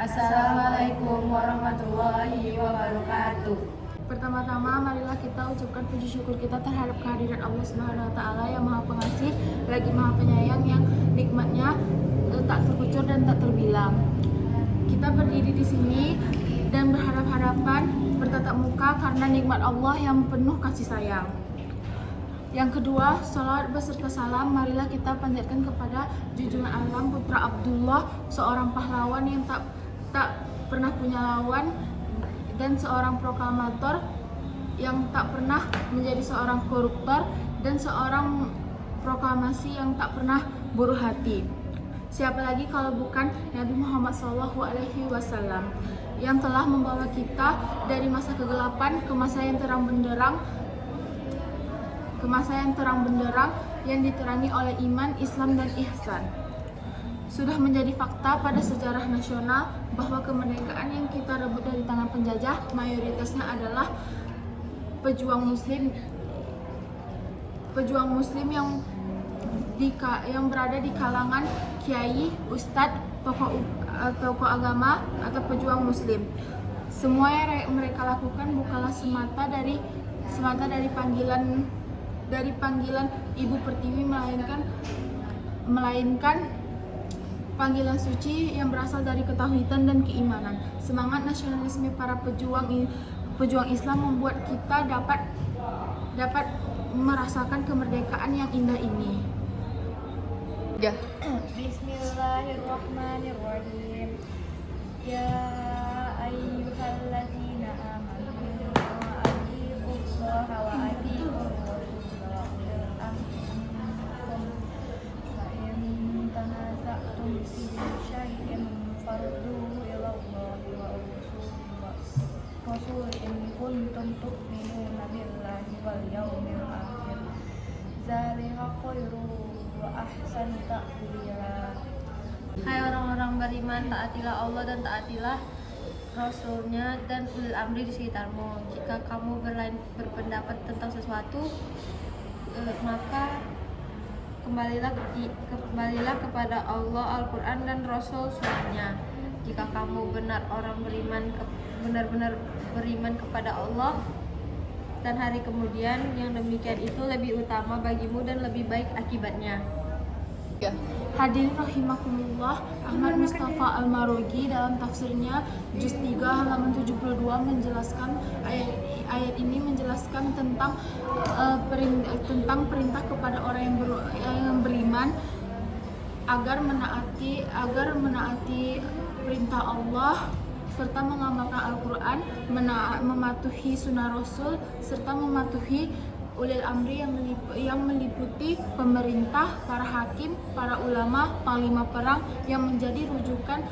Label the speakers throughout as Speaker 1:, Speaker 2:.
Speaker 1: Assalamualaikum warahmatullahi wabarakatuh.
Speaker 2: Pertama-tama, marilah kita ucapkan puji syukur kita terhadap kehadiran Allah Subhanahu wa Ta'ala yang Maha Pengasih lagi Maha Penyayang, yang nikmatnya tak terkucur dan tak terbilang. Kita berdiri di sini dan berharap-harapan bertatap muka karena nikmat Allah yang penuh kasih sayang. Yang kedua, salawat beserta salam marilah kita panjatkan kepada junjungan alam Putra Abdullah, seorang pahlawan yang tak pernah punya lawan, dan seorang proklamator yang tak pernah menjadi seorang koruptor, dan seorang proklamasi yang tak pernah buruh hati. Siapa lagi kalau bukan Nabi Muhammad SAW yang telah membawa kita dari masa kegelapan ke masa yang terang benderang, yang diterangi oleh iman, Islam, dan ihsan. Sudah menjadi fakta pada sejarah nasional bahwa kemerdekaan yang kita rebut dari tangan penjajah mayoritasnya adalah pejuang muslim yang berada di kalangan kiai, ustadz, tokoh agama atau pejuang muslim. Semua yang mereka lakukan bukanlah semata dari panggilan Ibu Pertiwi, melainkan panggilan suci yang berasal dari ketauhidan dan keimanan. Semangat nasionalisme para pejuang Islam membuat kita dapat merasakan kemerdekaan yang indah ini. Ya.
Speaker 1: Bismillahirrahmanirrahim. Ya ayyuhalladzina amanu attiqullaha wa attiqur rasula wa ulil amri minkum. Fa in tanaza'tum fi syai'in farudduhu ila Allahi wa rasul in kuntum tu'minuna billahi wal yawmil akhir. Dzalika khairu wa ahsanu ta'wila.
Speaker 3: Hai orang-orang beriman, taatilah Allah dan taatilah Rasulnya dan ulil amri di sekitarmu. Jika kamu berpendapat tentang sesuatu, maka kembalilah kepada Allah, Al-Quran, dan Rasul sunnahnya. Jika kamu benar-benar beriman kepada Allah dan hari kemudian, yang demikian itu lebih utama bagimu dan lebih baik akibatnya.
Speaker 2: Hadirin rahimakumullah, Ahmad Mustafa Al-Marogi dalam tafsirnya juz 3 halaman 72 menjelaskan ayat ini menjelaskan tentang perintah kepada orang yang beriman agar menaati perintah Allah serta mengamalkan Al-Quran, mematuhi sunnah Rasul, serta mematuhi ulil amri yang meliputi pemerintah, para hakim, para ulama, panglima perang yang menjadi rujukan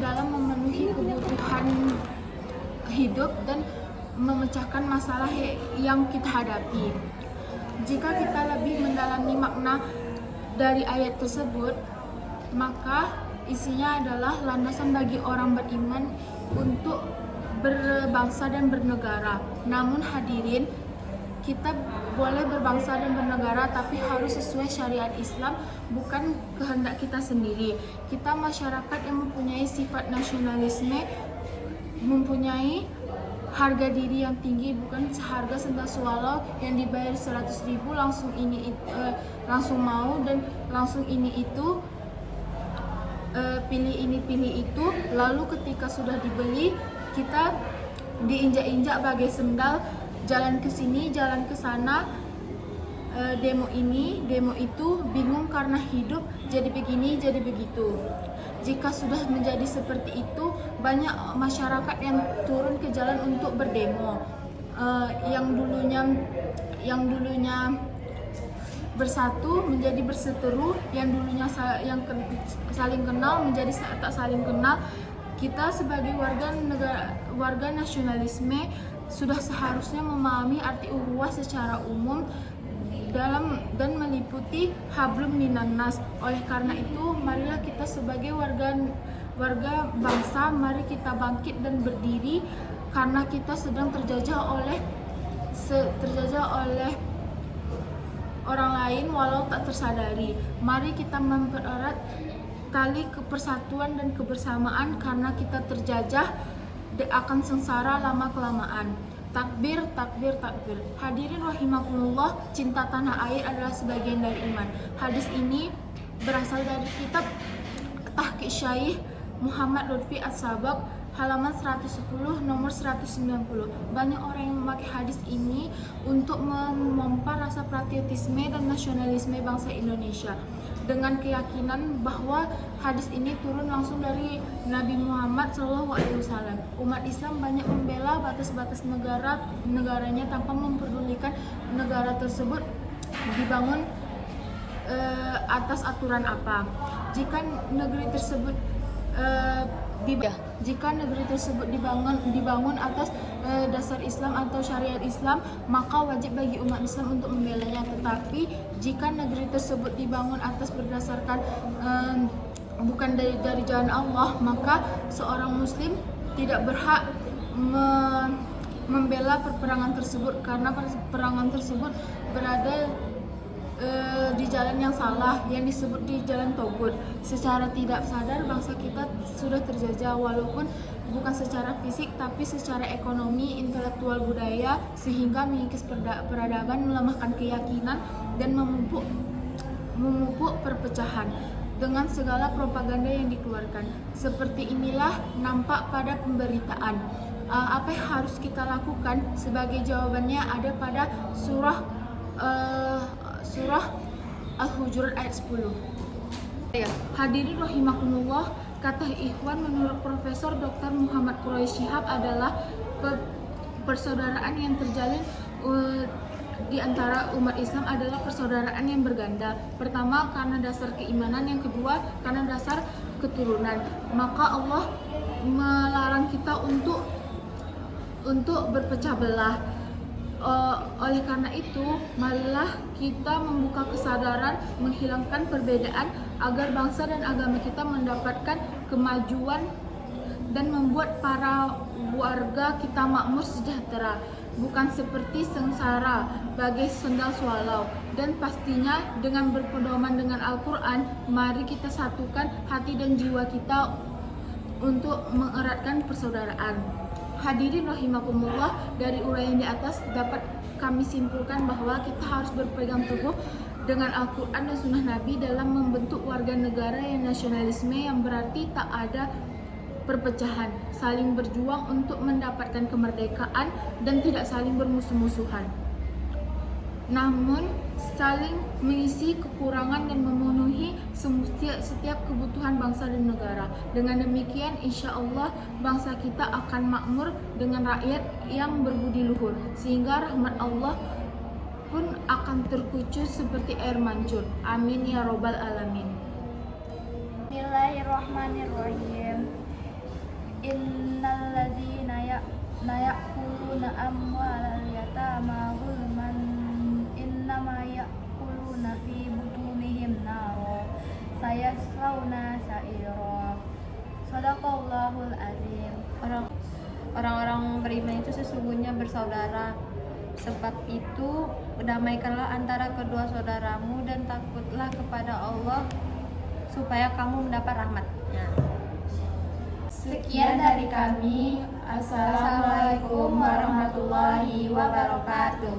Speaker 2: dalam memenuhi kebutuhan hidup dan memecahkan masalah yang kita hadapi. Jika kita lebih mendalami makna dari ayat tersebut, maka isinya adalah landasan bagi orang beriman untuk berbangsa dan bernegara. Namun hadirin, kita boleh berbangsa dan bernegara, tapi harus sesuai syariat Islam, bukan kehendak kita sendiri. Kita masyarakat yang mempunyai sifat nasionalisme, mempunyai harga diri yang tinggi, bukan seharga sendal swallow yang dibayar 100.000 langsung mau dan langsung ini itu, pilih ini pilih itu, lalu ketika sudah dibeli kita diinjak-injak bagai sendal, jalan ke sini, jalan ke sana, demo ini, demo itu, bingung karena hidup jadi begini, jadi begitu. Jika sudah menjadi seperti itu, banyak masyarakat yang turun ke jalan untuk berdemo. Yang dulunya bersatu menjadi berseteru, yang dulunya saling kenal menjadi tak saling kenal. Kita sebagai warga nasionalisme sudah seharusnya memahami arti ukhuwah secara umum dan meliputi hablum minan nas. Oleh karena itu, marilah kita sebagai warga bangsa, mari kita bangkit dan berdiri karena kita sedang terjajah oleh orang lain walau tak tersadari. Mari kita mempererat tali kepersatuan dan kebersamaan karena kita terjajah akan sengsara lama-kelamaan. Takbir, takbir, takbir. Hadirin rahimakumullah, cinta tanah air adalah sebagian dari iman. Hadis ini berasal dari kitab Tahqiq Syekh Muhammad Lutfi As-Sabak, halaman 110 nomor 190. Banyak orang yang memakai hadis ini untuk memompa rasa patriotisme dan nasionalisme bangsa Indonesia dengan keyakinan bahwa hadis ini turun langsung dari Nabi Muhammad SAW. Umat Islam banyak membela batas-batas negaranya tanpa memperdulikan negara tersebut dibangun atas aturan apa. Jika negeri tersebut dibangun atas dasar Islam atau syariat Islam, maka wajib bagi umat Islam untuk membelanya. Tetapi jika negeri tersebut dibangun atas berdasarkan bukan dari jalan Allah, maka seorang muslim tidak berhak membela perperangan tersebut karena perperangan tersebut berada di jalan yang salah, yang disebut di jalan Togut. Secara tidak sadar bangsa kita sudah terjajah, walaupun bukan secara fisik tapi secara ekonomi, intelektual, budaya, sehingga mengikis peradaban, melemahkan keyakinan dan memupuk perpecahan dengan segala propaganda yang dikeluarkan. Seperti inilah nampak pada pemberitaan. Apa yang harus kita lakukan? Sebagai jawabannya ada pada surah Al-Hujurat ayat 10. Hadirin rahimakumullah, kata ikhwan, menurut Profesor Dr. Muhammad Quraisy Shihab adalah persaudaraan yang terjalin di antara umat Islam adalah persaudaraan yang berganda. Pertama karena dasar keimanan, yang kedua karena dasar keturunan. Maka Allah melarang kita untuk berpecah belah. Oleh karena itu, marilah kita membuka kesadaran, menghilangkan perbedaan agar bangsa dan agama kita mendapatkan kemajuan dan membuat para warga kita makmur sejahtera, bukan seperti sengsara bagai sendal swallow. Dan pastinya dengan berpedoman dengan Al-Quran, mari kita satukan hati dan jiwa kita untuk mengeratkan persaudaraan. Hadirin rahimakumullah, dari uraian di atas dapat kami simpulkan bahwa kita harus berpegang teguh dengan Al-Quran dan Sunnah Nabi dalam membentuk warga negara yang nasionalisme, yang berarti tak ada perpecahan, saling berjuang untuk mendapatkan kemerdekaan dan tidak saling bermusuh-musuhan, namun saling mengisi kekurangan dan memenuhi setiap kebutuhan bangsa dan negara. Dengan demikian, insya Allah bangsa kita akan makmur dengan rakyat yang berbudi luhur, sehingga rahmat Allah pun akan terkucur seperti air mancur. Amin ya robbal alamin.
Speaker 1: Bismillahirrahmanirrahim. Innal ladzina ya'kuluna amwalal yatama zulman innama ya'kuluna fi butunihim naro sayaslawna sa'ira. Shadaqallahul azim.
Speaker 3: Orang-orang beriman itu sesungguhnya bersaudara. Sebab itu, damaikanlah antara kedua saudaramu dan takutlah kepada Allah supaya kamu mendapat rahmat-Nya.
Speaker 2: Sekian dari kami. Assalamualaikum warahmatullahi wabarakatuh.